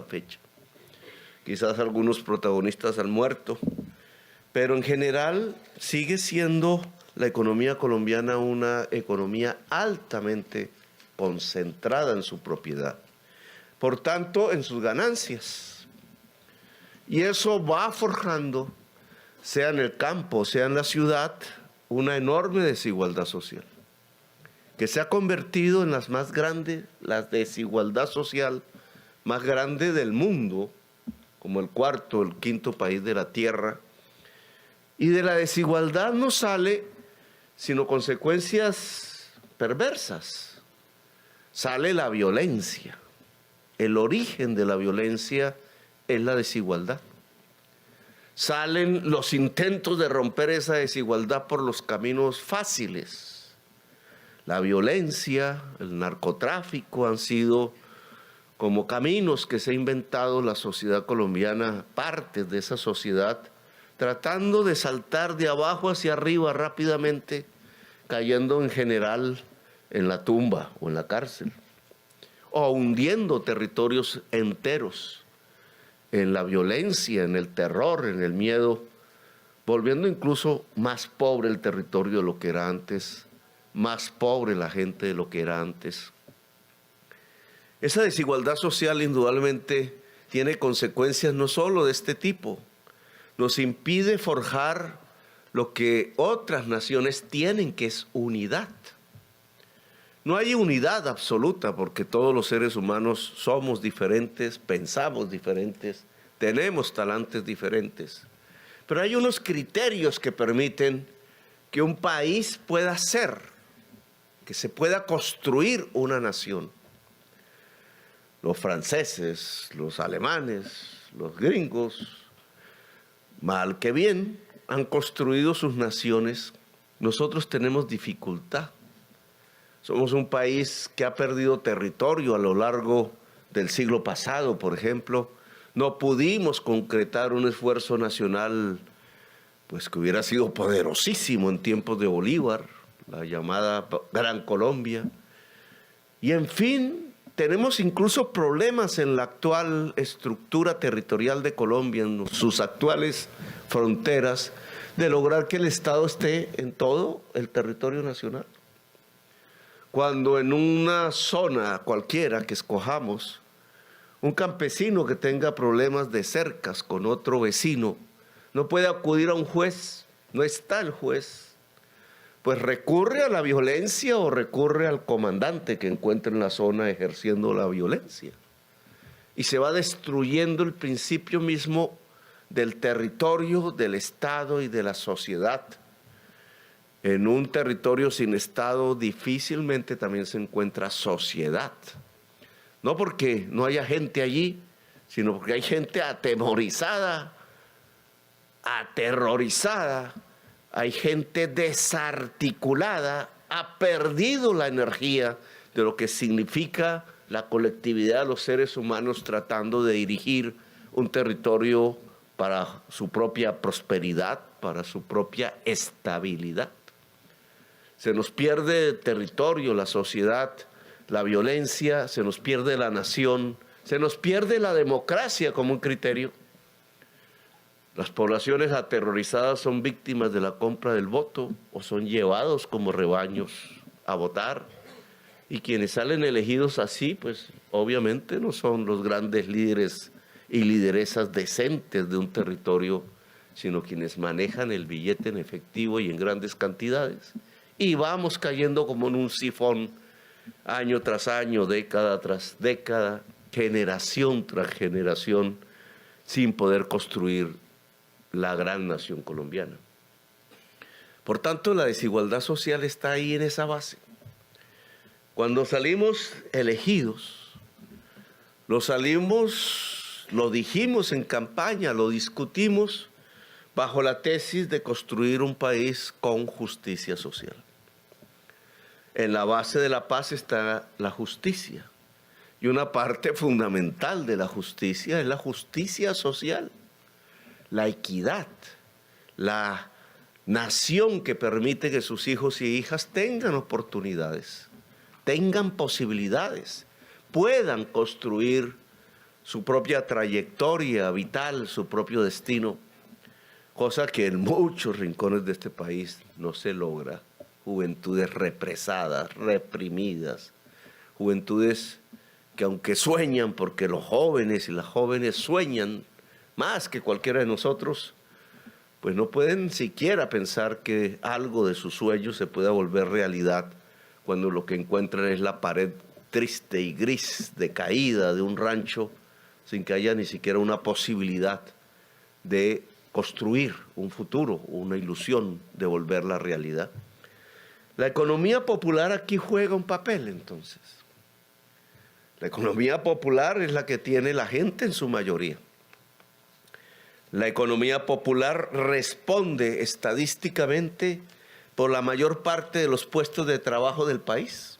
fecha. Quizás algunos protagonistas han muerto, pero en general sigue siendo la economía colombiana una economía altamente concentrada en su propiedad, por tanto en sus ganancias. Y eso va forjando, sea en el campo, sea en la ciudad, una enorme desigualdad social, que se ha convertido en la desigualdad social más grande del mundo, como el cuarto, el quinto país de la tierra. Y de la desigualdad no sale sino consecuencias perversas. Sale la violencia. El origen de la violencia es la desigualdad. Salen los intentos de romper esa desigualdad por los caminos fáciles. La violencia, el narcotráfico han sido como caminos que se ha inventado la sociedad colombiana, partes de esa sociedad, tratando de saltar de abajo hacia arriba rápidamente, cayendo en general en la tumba o en la cárcel, o hundiendo territorios enteros en la violencia, en el terror, en el miedo, volviendo incluso más pobre el territorio de lo que era antes, más pobre la gente de lo que era antes. Esa desigualdad social indudablemente tiene consecuencias no solo de este tipo, nos impide forjar lo que otras naciones tienen, que es unidad. No hay unidad absoluta porque todos los seres humanos somos diferentes, pensamos diferentes, tenemos talentos diferentes. Pero hay unos criterios que permiten que un país pueda ser, que se pueda construir una nación. Los franceses, los alemanes, los gringos, mal que bien, han construido sus naciones. Nosotros tenemos dificultad. Somos un país que ha perdido territorio a lo largo del siglo pasado, por ejemplo. No pudimos concretar un esfuerzo nacional pues que hubiera sido poderosísimo en tiempos de Bolívar, la llamada Gran Colombia. Y en fin, tenemos incluso problemas en la actual estructura territorial de Colombia, en sus actuales fronteras, de lograr que el Estado esté en todo el territorio nacional. Cuando en una zona cualquiera que escojamos, un campesino que tenga problemas de cercas con otro vecino, no puede acudir a un juez, no está el juez, pues recurre a la violencia o recurre al comandante que encuentra en la zona ejerciendo la violencia. Y se va destruyendo el principio mismo del territorio, del Estado y de la sociedad. En un territorio sin Estado difícilmente también se encuentra sociedad. No porque no haya gente allí, sino porque hay gente atemorizada, aterrorizada, hay gente desarticulada, ha perdido la energía de lo que significa la colectividad de los seres humanos tratando de dirigir un territorio para su propia prosperidad, para su propia estabilidad. Se nos pierde el territorio, la sociedad, la violencia, se nos pierde la nación, se nos pierde la democracia como un criterio. Las poblaciones aterrorizadas son víctimas de la compra del voto o son llevados como rebaños a votar. Y quienes salen elegidos así, pues obviamente no son los grandes líderes y lideresas decentes de un territorio, sino quienes manejan el billete en efectivo y en grandes cantidades. Y vamos cayendo como en un sifón, año tras año, década tras década, generación tras generación, sin poder construir la gran nación colombiana. Por tanto, la desigualdad social está ahí en esa base. Cuando salimos elegidos, lo dijimos en campaña, lo discutimos bajo la tesis de construir un país con justicia social. En la base de la paz está la justicia. Y una parte fundamental de la justicia es la justicia social, la equidad, la nación que permite que sus hijos y hijas tengan oportunidades, tengan posibilidades, puedan construir su propia trayectoria vital, su propio destino, cosa que en muchos rincones de este país no se logra. Juventudes represadas, reprimidas, juventudes que aunque sueñan, porque los jóvenes y las jóvenes sueñan más que cualquiera de nosotros, pues no pueden siquiera pensar que algo de sus sueños se pueda volver realidad cuando lo que encuentran es la pared triste y gris, decaída de un rancho, sin que haya ni siquiera una posibilidad de construir un futuro, una ilusión de volverla realidad. La economía popular aquí juega un papel, entonces. La economía popular es la que tiene la gente en su mayoría. La economía popular responde estadísticamente por la mayor parte de los puestos de trabajo del país.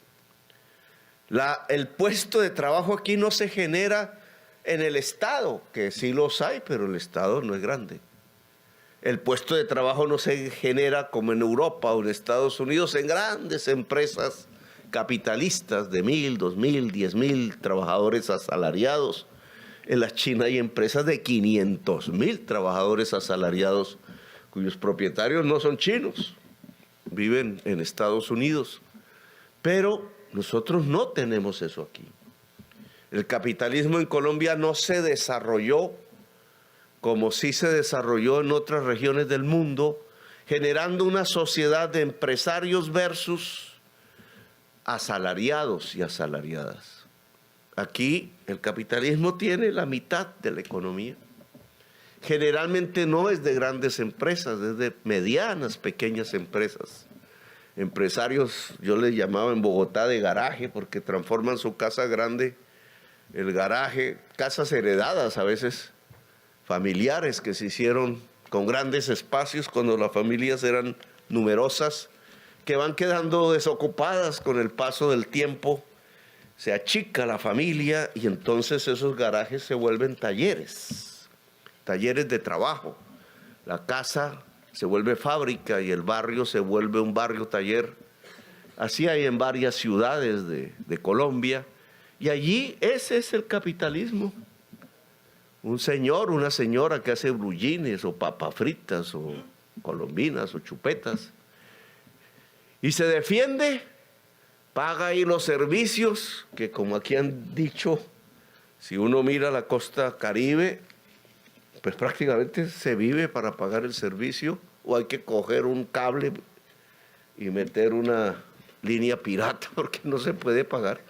El puesto de trabajo aquí no se genera en el Estado, que sí los hay, pero el Estado no es grande. El puesto de trabajo no se genera como en Europa o en Estados Unidos en grandes empresas capitalistas de 1,000, 2,000, 10,000 trabajadores asalariados. En la China hay empresas de 500,000 trabajadores asalariados cuyos propietarios no son chinos, viven en Estados Unidos. Pero nosotros no tenemos eso aquí. El capitalismo en Colombia no se desarrolló como sí se desarrolló en otras regiones del mundo, generando una sociedad de empresarios versus asalariados y asalariadas. Aquí el capitalismo tiene la mitad de la economía. Generalmente no es de grandes empresas, es de medianas, pequeñas empresas. Empresarios, yo les llamaba en Bogotá de garaje, porque transforman su casa grande, el garaje, casas heredadas a veces, familiares que se hicieron con grandes espacios cuando las familias eran numerosas, que van quedando desocupadas con el paso del tiempo, se achica la familia y entonces esos garajes se vuelven talleres de trabajo. La casa se vuelve fábrica y el barrio se vuelve un barrio taller. Así hay en varias ciudades de Colombia y allí ese es el capitalismo. Un señor, una señora que hace brullines o papas fritas o colombinas o chupetas y se defiende, paga ahí los servicios que, como aquí han dicho, si uno mira la costa Caribe, pues prácticamente se vive para pagar el servicio o hay que coger un cable y meter una línea pirata porque no se puede pagar.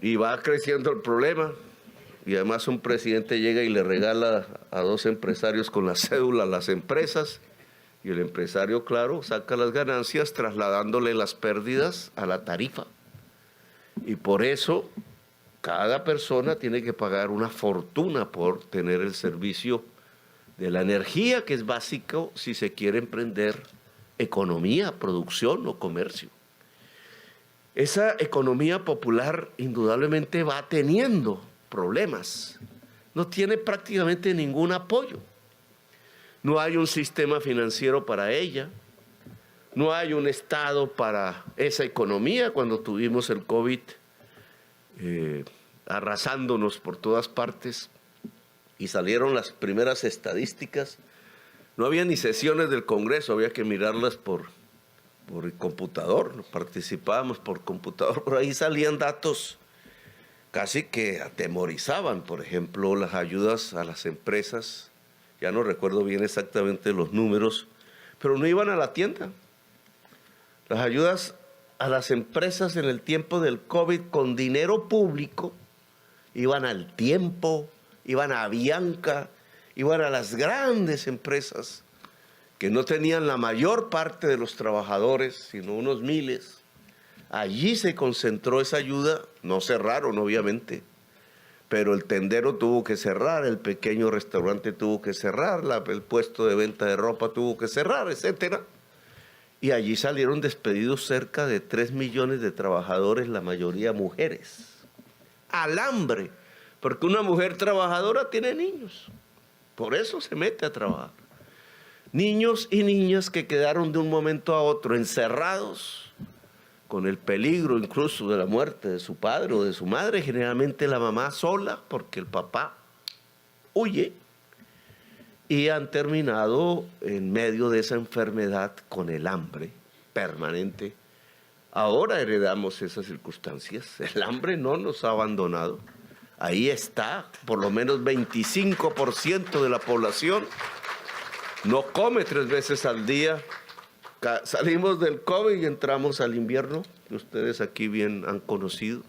Y va creciendo el problema. Y además un presidente llega y le regala a 2 empresarios con la cédula a las empresas y el empresario, claro, saca las ganancias trasladándole las pérdidas a la tarifa. Y por eso cada persona tiene que pagar una fortuna por tener el servicio de la energía, que es básico si se quiere emprender economía, producción o comercio. Esa economía popular indudablemente va teniendo problemas, no tiene prácticamente ningún apoyo. No hay un sistema financiero para ella, no hay un Estado para esa economía. Cuando tuvimos el COVID arrasándonos por todas partes y salieron las primeras estadísticas, no había ni sesiones del Congreso, había que mirarlas por el computador, participábamos por computador, por ahí salían datos casi que atemorizaban. Por ejemplo, las ayudas a las empresas, ya no recuerdo bien exactamente los números, pero no iban a la tienda. Las ayudas a las empresas en el tiempo del COVID con dinero público iban al Tiempo, iban a Avianca, iban a las grandes empresas que no tenían la mayor parte de los trabajadores, sino unos miles. Allí se concentró esa ayuda, no cerraron obviamente, pero el tendero tuvo que cerrar, el pequeño restaurante tuvo que cerrar, el puesto de venta de ropa tuvo que cerrar, etcétera. Y allí salieron despedidos cerca de 3 millones de trabajadores, la mayoría mujeres. Al hambre, porque una mujer trabajadora tiene niños, por eso se mete a trabajar. Niños y niñas que quedaron de un momento a otro encerrados, con el peligro incluso de la muerte de su padre o de su madre, generalmente la mamá sola, porque el papá huye, y han terminado en medio de esa enfermedad con el hambre permanente. Ahora heredamos esas circunstancias. El hambre no nos ha abandonado. Ahí está, por lo menos 25% de la población no come 3 veces al día. Salimos del COVID y entramos al invierno, que ustedes aquí bien han conocido,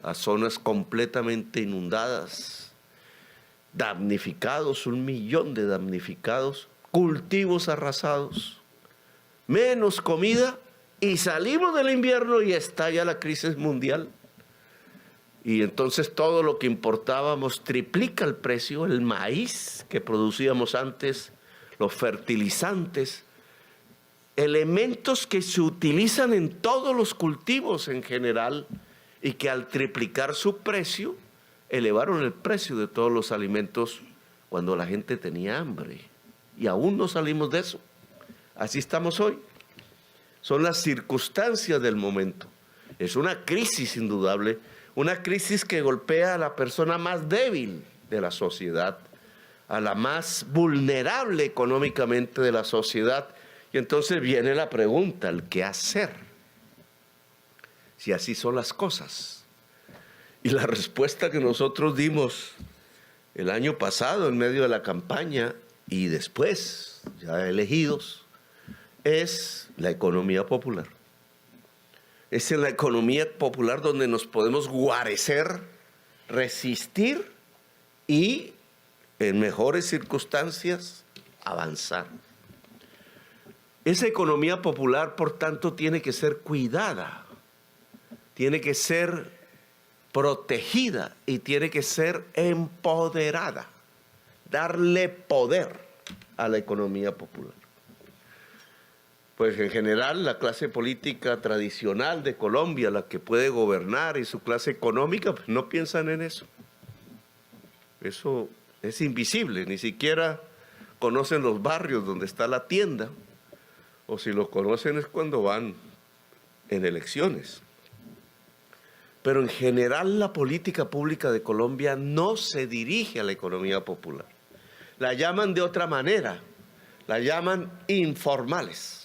a zonas completamente inundadas, damnificados, 1 millón de damnificados, cultivos arrasados, menos comida, y salimos del invierno y estalla la crisis mundial. Y entonces todo lo que importábamos triplica el precio, el maíz que producíamos antes, los fertilizantes, elementos que se utilizan en todos los cultivos en general y que al triplicar su precio, elevaron el precio de todos los alimentos cuando la gente tenía hambre. Y aún no salimos de eso. Así estamos hoy. Son las circunstancias del momento. Es una crisis indudable, una crisis que golpea a la persona más débil de la sociedad, a la más vulnerable económicamente de la sociedad. Y entonces viene la pregunta, el qué hacer, si así son las cosas. Y la respuesta que nosotros dimos el año pasado en medio de la campaña y después, ya elegidos, es la economía popular. Es en la economía popular donde nos podemos guarecer, resistir y, en mejores circunstancias, avanzar. Esa economía popular, por tanto, tiene que ser cuidada, tiene que ser protegida y tiene que ser empoderada, darle poder a la economía popular. Pues en general la clase política tradicional de Colombia, la que puede gobernar, y su clase económica, pues no piensan en eso. Eso es invisible, ni siquiera conocen los barrios donde está la tienda, o si lo conocen es cuando van en elecciones. Pero en general la política pública de Colombia no se dirige a la economía popular. La llaman de otra manera, la llaman informales.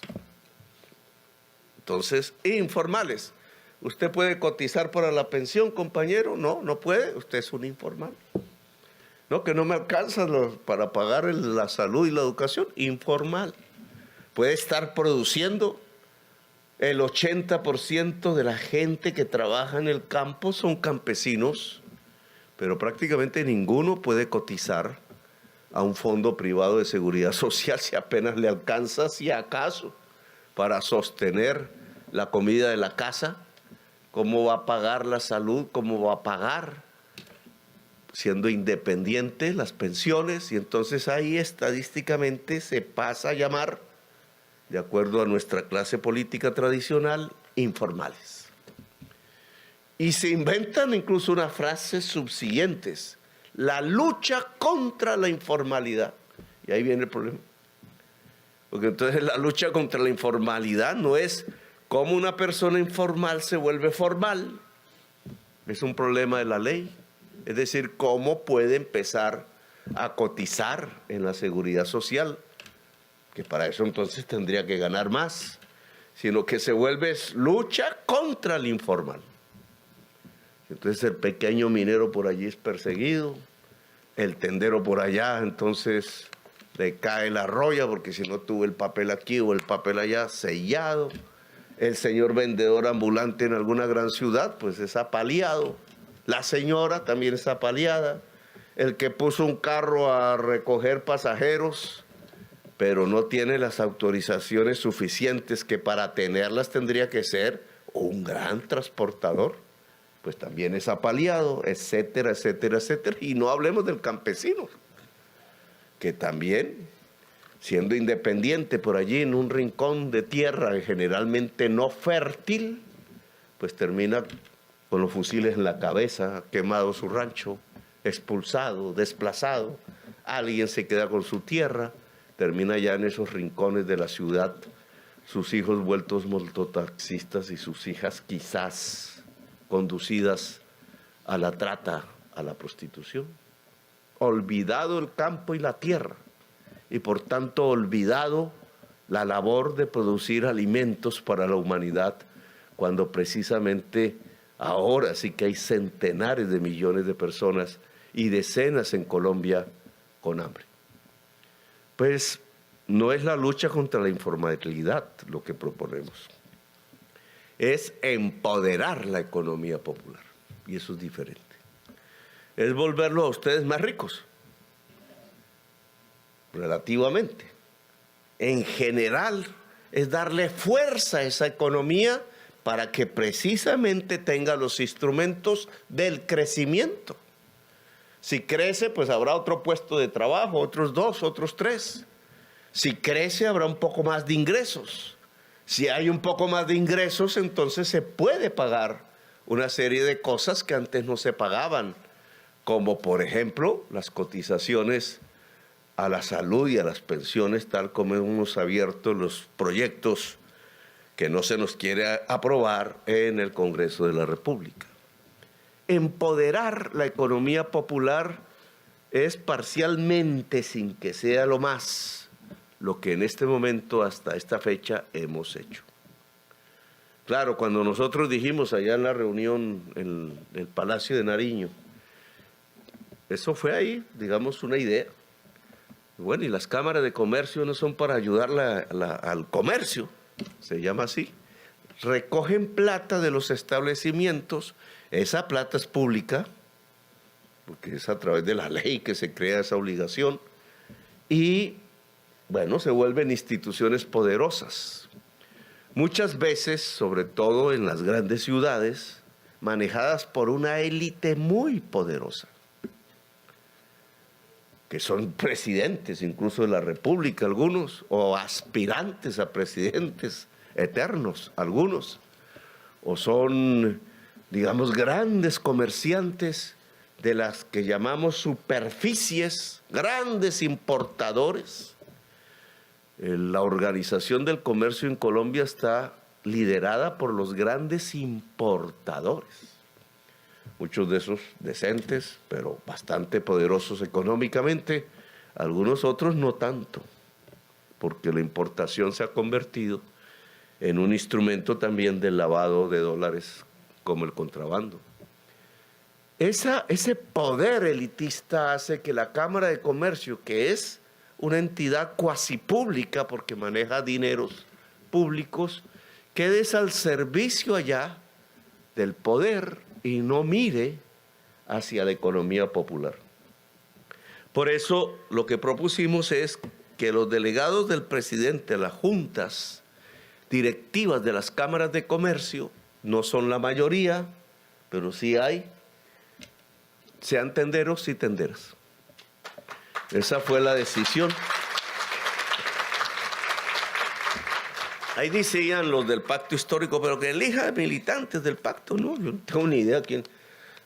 Entonces, informales. ¿Usted puede cotizar para la pensión, compañero? No, no puede, usted es un informal. No, que no me alcanza para pagar la salud y la educación, informal. Puede estar produciendo. El 80% de la gente que trabaja en el campo son campesinos, pero prácticamente ninguno puede cotizar a un fondo privado de seguridad social si apenas le alcanza, si acaso, para sostener la comida de la casa. ¿Cómo va a pagar la salud? ¿Cómo va a pagar, siendo independiente, las pensiones? Y entonces ahí estadísticamente se pasa a llamar, de acuerdo a nuestra clase política tradicional, informales. Y se inventan incluso unas frases subsiguientes: la lucha contra la informalidad. Y ahí viene el problema. Porque entonces la lucha contra la informalidad no es cómo una persona informal se vuelve formal. Es un problema de la ley. Es decir, cómo puede empezar a cotizar en la seguridad social, que para eso entonces tendría que ganar más, sino que se vuelve lucha contra el informal. Entonces el pequeño minero por allí es perseguido, el tendero por allá, entonces le cae la roya porque si no tuvo el papel aquí o el papel allá sellado. El señor vendedor ambulante en alguna gran ciudad pues es apaleado, la señora también es apaleada, el que puso un carro a recoger pasajeros pero no tiene las autorizaciones suficientes, que para tenerlas tendría que ser un gran transportador, pues también es apaleado, etcétera, etcétera, etcétera. Y no hablemos del campesino, que también, siendo independiente por allí en un rincón de tierra generalmente no fértil, pues termina con los fusiles en la cabeza, quemado su rancho, expulsado, desplazado, alguien se queda con su tierra, termina ya en esos rincones de la ciudad sus hijos vueltos mototaxistas y sus hijas quizás conducidas a la trata, a la prostitución. Olvidado el campo y la tierra, y por tanto olvidado la labor de producir alimentos para la humanidad, cuando precisamente ahora sí que hay centenares de millones de personas y decenas en Colombia con hambre. Pues no es la lucha contra la informalidad lo que proponemos, es empoderar la economía popular, y eso es diferente. Es volverlo a ustedes más ricos, relativamente. En general, es darle fuerza a esa economía para que precisamente tenga los instrumentos del crecimiento. Si crece, pues habrá otro puesto de trabajo, otros 2, otros 3. Si crece, habrá un poco más de ingresos. Si hay un poco más de ingresos, entonces se puede pagar una serie de cosas que antes no se pagaban, como por ejemplo las cotizaciones a la salud y a las pensiones, tal como hemos abierto los proyectos que no se nos quiere aprobar en el Congreso de la República. Empoderar la economía popular es parcialmente, sin que sea lo más, lo que en este momento, hasta esta fecha, hemos hecho. Claro, cuando nosotros dijimos allá en la reunión en el Palacio de Nariño, eso fue ahí, digamos, una idea. Bueno, y las cámaras de comercio no son para ayudar al comercio, se llama así. Recogen plata de los establecimientos, esa plata es pública, porque es a través de la ley que se crea esa obligación, y bueno, se vuelven instituciones poderosas. Muchas veces, sobre todo en las grandes ciudades, manejadas por una élite muy poderosa, que son presidentes incluso de la República algunos, o aspirantes a presidentes eternos algunos, o son, digamos, grandes comerciantes de las que llamamos superficies, grandes importadores. La Organización del Comercio en Colombia está liderada por los grandes importadores. Muchos de esos decentes, pero bastante poderosos económicamente, algunos otros no tanto, porque la importación se ha convertido en un instrumento también del lavado de dólares, como el contrabando. Ese poder elitista hace que la Cámara de Comercio, que es una entidad cuasi pública porque maneja dineros públicos, quede al servicio allá del poder y no mire hacia la economía popular. Por eso lo que propusimos es que los delegados del presidente, las juntas directivas de las cámaras de comercio, no son la mayoría, pero sí hay, sean tenderos y tenderas. Esa fue la decisión. Ahí decían los del pacto histórico, pero que elija militantes del pacto. No, yo no tengo ni idea quién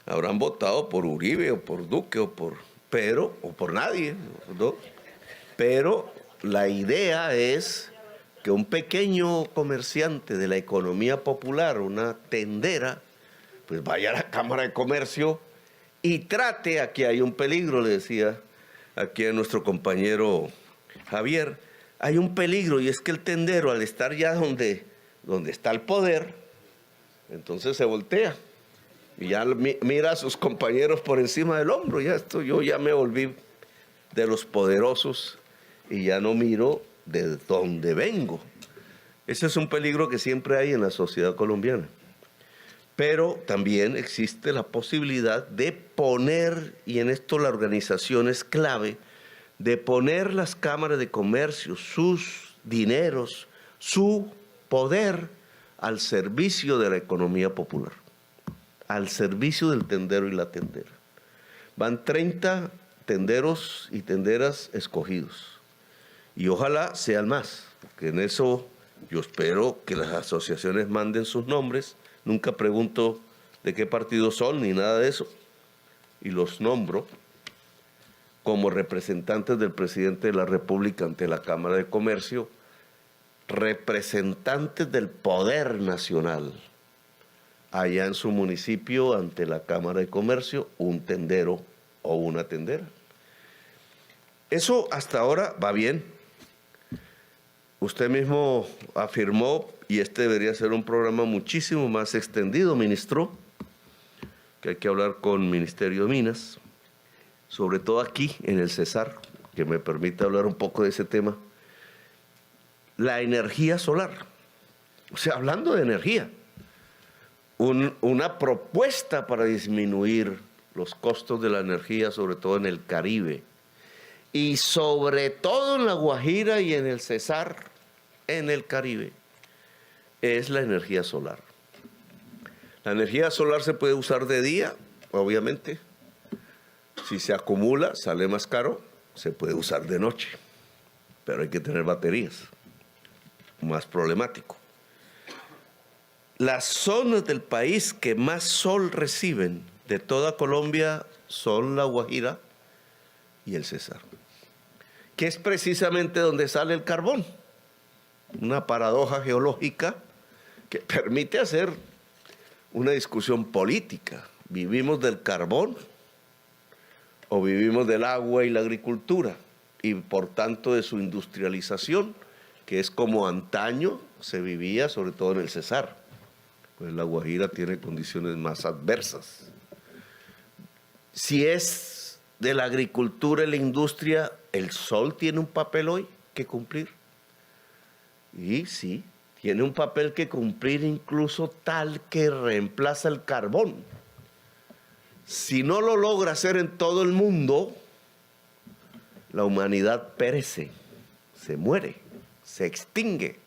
habrán votado, por Uribe o por Duque o por nadie, ¿no? Pero la idea es que un pequeño comerciante de la economía popular, una tendera, pues vaya a la Cámara de Comercio y trate, aquí hay un peligro, le decía aquí a nuestro compañero Javier, hay un peligro, y es que el tendero, al estar ya donde está el poder, entonces se voltea y ya mira a sus compañeros por encima del hombro. Yo ya me volví de los poderosos y ya no miro de dónde vengo. Ese es un peligro que siempre hay en la sociedad colombiana. Pero también existe la posibilidad de poner, y en esto la organización es clave, de poner las cámaras de comercio, sus dineros, su poder al servicio de la economía popular, al servicio del tendero y la tendera. Van 30 tenderos y tenderas escogidos, y ojalá sean más, porque en eso yo espero que las asociaciones manden sus nombres. Nunca pregunto de qué partido son ni nada de eso, y los nombro como representantes del presidente de la República ante la Cámara de Comercio, representantes del poder nacional allá en su municipio ante la Cámara de Comercio, un tendero o una tendera. Eso hasta ahora va bien. Usted mismo afirmó, y este debería ser un programa muchísimo más extendido, ministro, que hay que hablar con el Ministerio de Minas, sobre todo aquí en el Cesar, que me permite hablar un poco de ese tema. La energía solar. O sea, hablando de energía, una propuesta para disminuir los costos de la energía, sobre todo en el Caribe, y sobre todo en La Guajira y en el Cesar, en el Caribe, es la energía solar. La energía solar se puede usar de día, obviamente. Si se acumula, sale más caro, se puede usar de noche, pero hay que tener baterías, más problemático. Las zonas del país que más sol reciben de toda Colombia son La Guajira y el Cesar, que es precisamente donde sale el carbón. Una paradoja geológica que permite hacer una discusión política. ¿Vivimos del carbón o vivimos del agua y la agricultura? Y por tanto de su industrialización, que es como antaño se vivía, sobre todo en el Cesar. Pues La Guajira tiene condiciones más adversas. Si es de la agricultura y la industria, ¿el sol tiene un papel hoy que cumplir? Y sí, tiene un papel que cumplir, incluso tal que reemplaza el carbón. Si no lo logra hacer en todo el mundo, la humanidad perece, se muere, se extingue,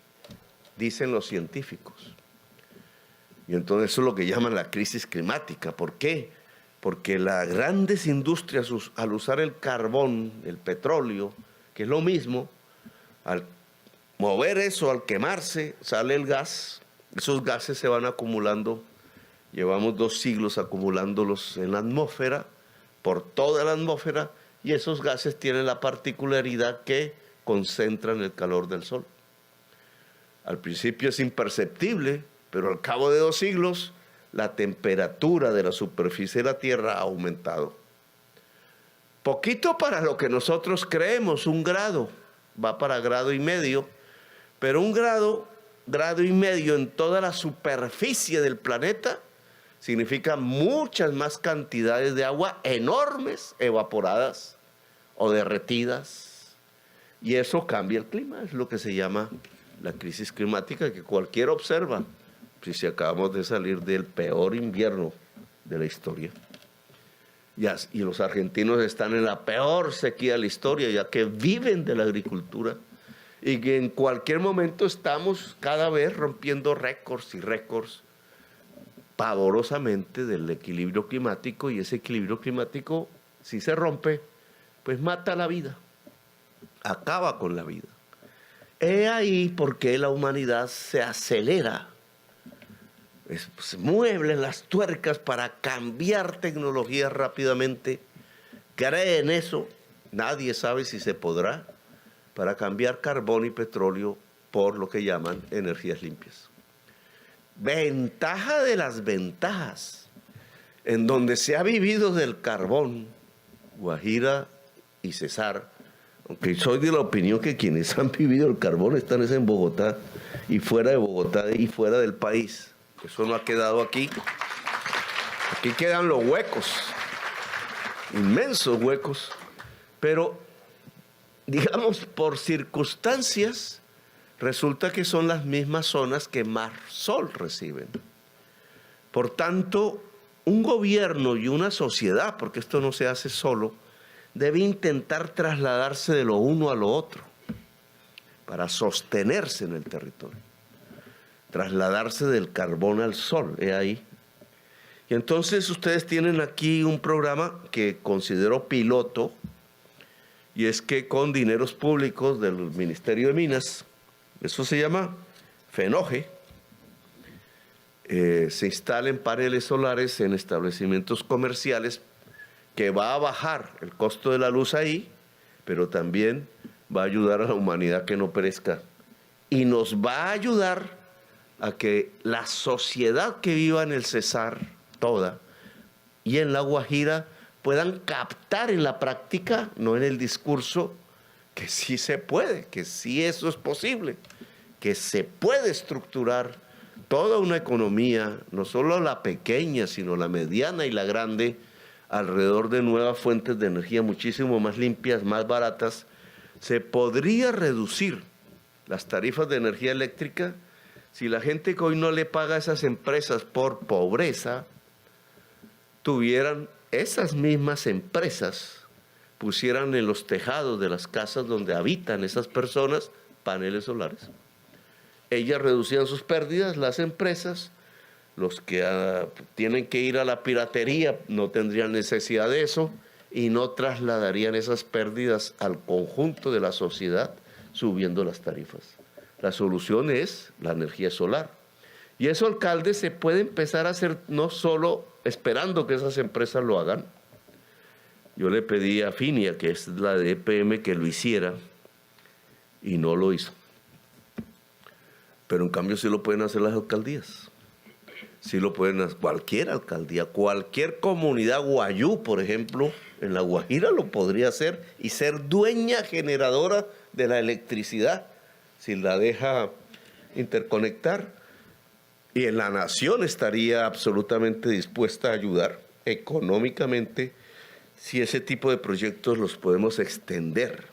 dicen los científicos. Y entonces eso es lo que llaman la crisis climática. ¿Por qué? Porque las grandes industrias, al usar el carbón, el petróleo, que es lo mismo, al mover eso, al quemarse, sale el gas. Esos gases se van acumulando. Llevamos 2 siglos acumulándolos en la atmósfera, por toda la atmósfera, y esos gases tienen la particularidad que concentran el calor del sol. Al principio es imperceptible, pero al cabo de 2 siglos, la temperatura de la superficie de la Tierra ha aumentado. Poquito para lo que nosotros creemos, 1 grado, va para 1,5 grados, pero 1 grado, 1,5 grados en toda la superficie del planeta significa muchas más cantidades de agua enormes evaporadas o derretidas. Y eso cambia el clima, es lo que se llama la crisis climática, que cualquiera observa si acabamos de salir del peor invierno de la historia. Y los argentinos están en la peor sequía de la historia, ya que viven de la agricultura y que en cualquier momento estamos cada vez rompiendo récords y récords pavorosamente del equilibrio climático, y ese equilibrio climático, si se rompe, pues mata la vida, acaba con la vida. He ahí por qué la humanidad se acelera, se mueven las tuercas para cambiar tecnologías rápidamente, cree en eso, nadie sabe si se podrá, para cambiar carbón y petróleo por lo que llaman energías limpias. Ventaja de las ventajas, en donde se ha vivido del carbón, Guajira y Cesar, aunque soy de la opinión que quienes han vivido el carbón están en Bogotá y fuera de Bogotá y fuera del país. Eso no ha quedado aquí. Aquí quedan los huecos, inmensos huecos, pero digamos por circunstancias resulta que son las mismas zonas que más sol reciben. Por tanto, un gobierno y una sociedad, porque esto no se hace solo, debe intentar trasladarse de lo uno a lo otro para sostenerse en el territorio. Trasladarse del carbón al sol, ahí. Y entonces ustedes tienen aquí un programa que considero piloto, y es que con dineros públicos del Ministerio de Minas, eso se llama FENOGE, se instalen paneles solares en establecimientos comerciales, que va a bajar el costo de la luz ahí, pero también va a ayudar a la humanidad que no perezca y nos va a ayudar a que la sociedad que viva en el Cesar, toda, y en La Guajira, puedan captar en la práctica, no en el discurso, que sí se puede, que sí eso es posible, que se puede estructurar toda una economía, no solo la pequeña, sino la mediana y la grande, alrededor de nuevas fuentes de energía muchísimo más limpias, más baratas. Se podría reducir las tarifas de energía eléctrica si la gente que hoy no le paga a esas empresas por pobreza, tuvieran esas mismas empresas, pusieran en los tejados de las casas donde habitan esas personas paneles solares. Ellas reducían sus pérdidas, las empresas, los que tienen que ir a la piratería no tendrían necesidad de eso y no trasladarían esas pérdidas al conjunto de la sociedad subiendo las tarifas. La solución es la energía solar. Y eso, alcalde, se puede empezar a hacer no solo esperando que esas empresas lo hagan. Yo le pedí a Finia, que es la de EPM, que lo hiciera y no lo hizo. Pero en cambio sí lo pueden hacer las alcaldías. Sí lo pueden hacer cualquier alcaldía, cualquier comunidad guayú, por ejemplo, en La Guajira lo podría hacer y ser dueña generadora de la electricidad si la deja interconectar. Y en la nación estaría absolutamente dispuesta a ayudar económicamente si ese tipo de proyectos los podemos extender.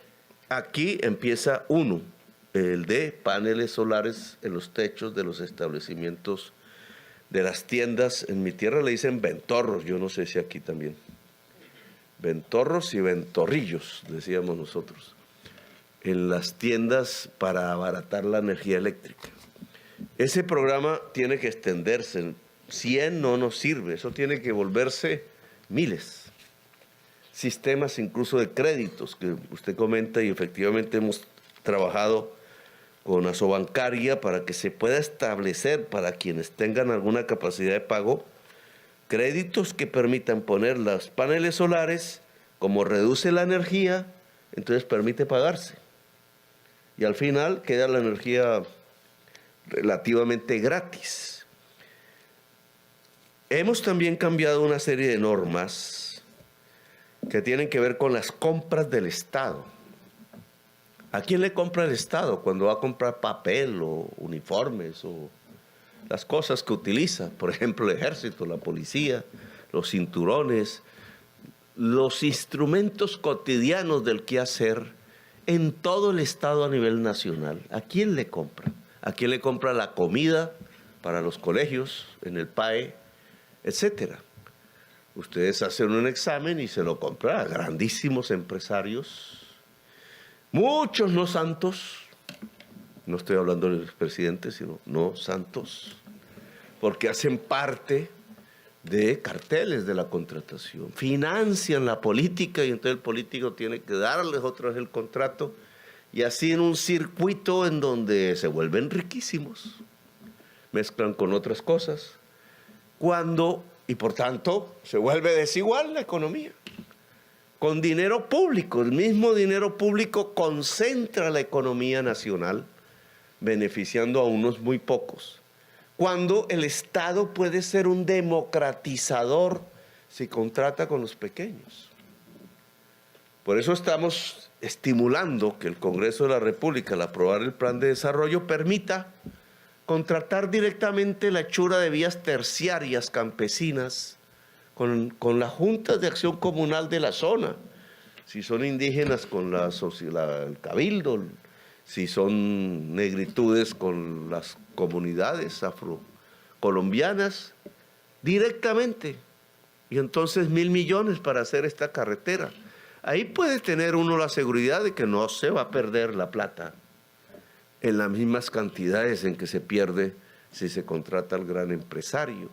Aquí empieza uno, el de paneles solares en los techos de los establecimientos, de las tiendas. En mi tierra le dicen ventorros, yo no sé si aquí también. Ventorros y ventorrillos, decíamos nosotros, en las tiendas para abaratar la energía eléctrica. Ese programa tiene que extenderse. 100 no nos sirve, eso tiene que volverse miles. Sistemas incluso de créditos que usted comenta, y efectivamente hemos trabajado con Asobancaria para que se pueda establecer para quienes tengan alguna capacidad de pago, créditos que permitan poner los paneles solares, como reduce la energía, entonces permite pagarse. Y al final queda la energía relativamente gratis. Hemos también cambiado una serie de normas que tienen que ver con las compras del Estado. ¿A quién le compra el Estado cuando va a comprar papel o uniformes o las cosas que utiliza? Por ejemplo, el ejército, la policía, los cinturones, los instrumentos cotidianos del quehacer en todo el Estado a nivel nacional. ¿A quién le compra? ¿A quién le compra la comida para los colegios, en el PAE, etcétera? Ustedes hacen un examen y se lo compran a grandísimos empresarios, muchos no santos, no estoy hablando del expresidente, sino no santos, porque hacen parte de carteles de la contratación, financian la política y entonces el político tiene que darles otra vez el contrato y así en un circuito en donde se vuelven riquísimos, mezclan con otras cosas, y por tanto se vuelve desigual la economía. Con dinero público, el mismo dinero público concentra la economía nacional, beneficiando a unos muy pocos. Cuando el Estado puede ser un democratizador si contrata con los pequeños. Por eso estamos estimulando que el Congreso de la República, al aprobar el Plan de Desarrollo, permita contratar directamente la hechura de vías terciarias campesinas con las juntas de acción comunal de la zona. Si son indígenas, con el cabildo, si son negritudes, con las comunidades afrocolombianas, directamente. Y entonces 1.000 millones para hacer esta carretera. Ahí puede tener uno la seguridad de que no se va a perder la plata en las mismas cantidades en que se pierde si se contrata al gran empresario.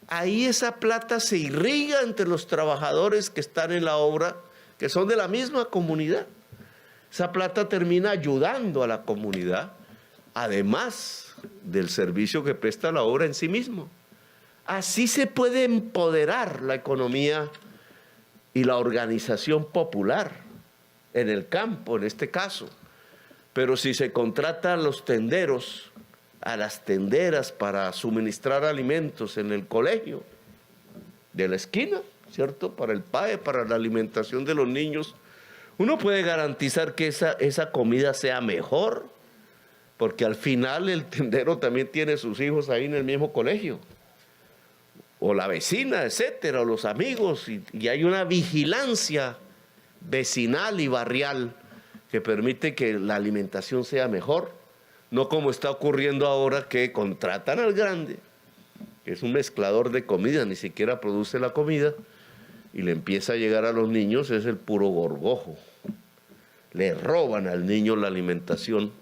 Ahí esa plata se irriga entre los trabajadores que están en la obra, que son de la misma comunidad. Esa plata termina ayudando a la comunidad, además del servicio que presta la obra en sí mismo. Así se puede empoderar la economía y la organización popular en el campo, en este caso. Pero si se contrata a los tenderos, a las tenderas para suministrar alimentos en el colegio de la esquina, ¿cierto? Para el PAE, para la alimentación de los niños, uno puede garantizar que esa comida sea mejor, porque al final el tendero también tiene sus hijos ahí en el mismo colegio, o la vecina, etcétera, o los amigos, y hay una vigilancia vecinal y barrial que permite que la alimentación sea mejor, no como está ocurriendo ahora, que contratan al grande, que es un mezclador de comida, ni siquiera produce la comida, y le empieza a llegar a los niños, es el puro gorgojo. Le roban al niño la alimentación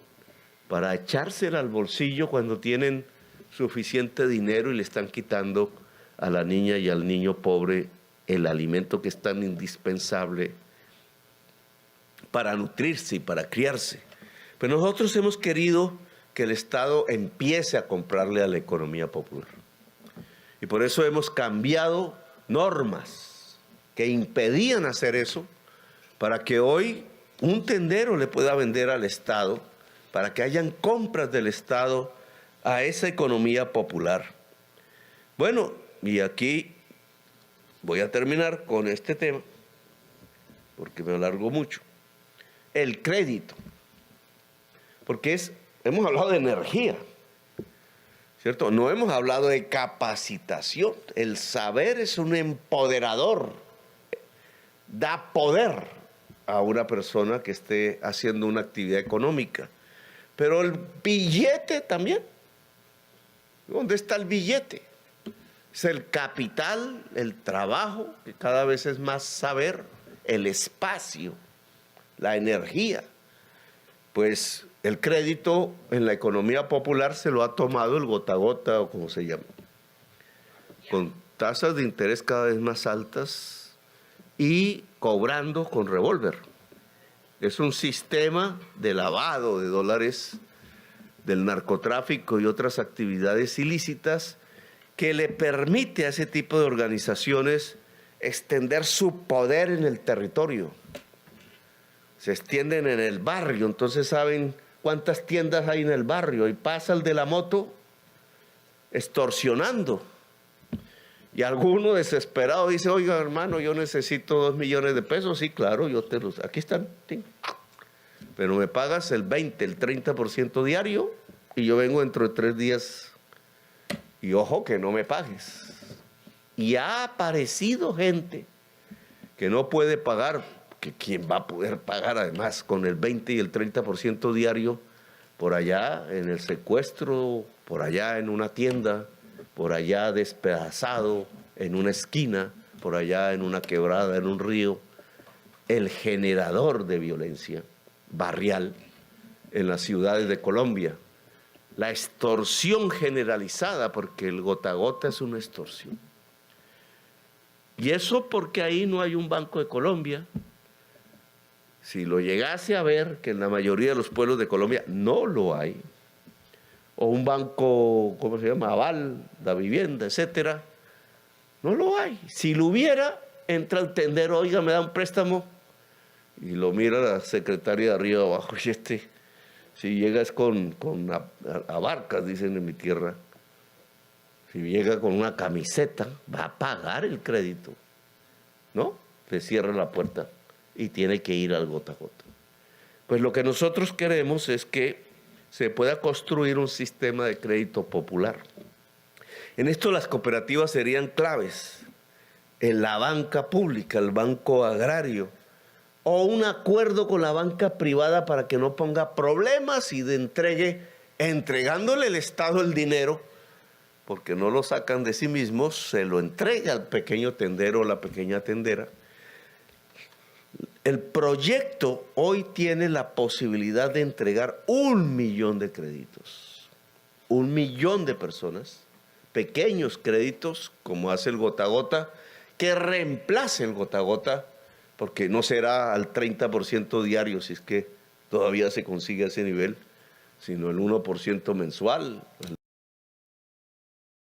para echársela al bolsillo cuando tienen suficiente dinero y le están quitando a la niña y al niño pobre el alimento que es tan indispensable para nutrirse y para criarse. Pero nosotros hemos querido que el Estado empiece a comprarle a la economía popular. Y por eso hemos cambiado normas que impedían hacer eso, para que hoy un tendero le pueda vender al Estado, para que hayan compras del Estado a esa economía popular. Bueno, y aquí voy a terminar con este tema, porque me alargo mucho. El crédito, porque hemos hablado de energía, ¿cierto? No hemos hablado de capacitación. El saber es un empoderador, da poder a una persona que esté haciendo una actividad económica. Pero el billete también, ¿dónde está el billete? Es el capital, el trabajo, que cada vez es más saber, el espacio, la energía. Pues el crédito en la economía popular se lo ha tomado el gota a gota, o como se llama, con tasas de interés cada vez más altas y cobrando con revólver. Es un sistema de lavado de dólares del narcotráfico y otras actividades ilícitas que le permite a ese tipo de organizaciones extender su poder en el territorio. Se extienden en el barrio, entonces saben cuántas tiendas hay en el barrio, y pasa el de la moto extorsionando. Y alguno desesperado dice: oiga, hermano, yo necesito 2 millones de pesos. Sí, claro, yo te los... aquí están. Pero me pagas el 20, el 30% diario, y yo vengo dentro de 3 días. Y ojo que no me pagues. Y ha aparecido gente que no puede pagar, que quién va a poder pagar además con el 20 y el 30% diario, por allá en el secuestro, por allá en una tienda, por allá despedazado en una esquina, por allá en una quebrada, en un río, el generador de violencia barrial en las ciudades de Colombia. La extorsión generalizada, porque el gota a gota es una extorsión. Y eso porque ahí no hay un Banco de Colombia. Si lo llegase a ver, que en la mayoría de los pueblos de Colombia no lo hay, o un banco, ¿cómo se llama?, aval, la vivienda, etcétera, no lo hay. Si lo hubiera, entra el tendero: oiga, me da un préstamo, y lo mira la secretaria de arriba abajo, y si llegas con abarcas, dicen en mi tierra, si llega con una camiseta, va a pagar el crédito, ¿no? Le cierra la puerta y tiene que ir al gota a gota. Pues lo que nosotros queremos es que se pueda construir un sistema de crédito popular. En esto las cooperativas serían claves, en la banca pública, el banco agrario, o un acuerdo con la banca privada para que no ponga problemas y entregándole el Estado el dinero, porque no lo sacan de sí mismos, se lo entrega al pequeño tendero o la pequeña tendera. El proyecto hoy tiene la posibilidad de entregar 1 millón de créditos, 1 millón de personas, pequeños créditos, como hace el gota a gota, que reemplace el gota a gota, porque no será al 30% diario, si es que todavía se consigue ese nivel, sino el 1% mensual,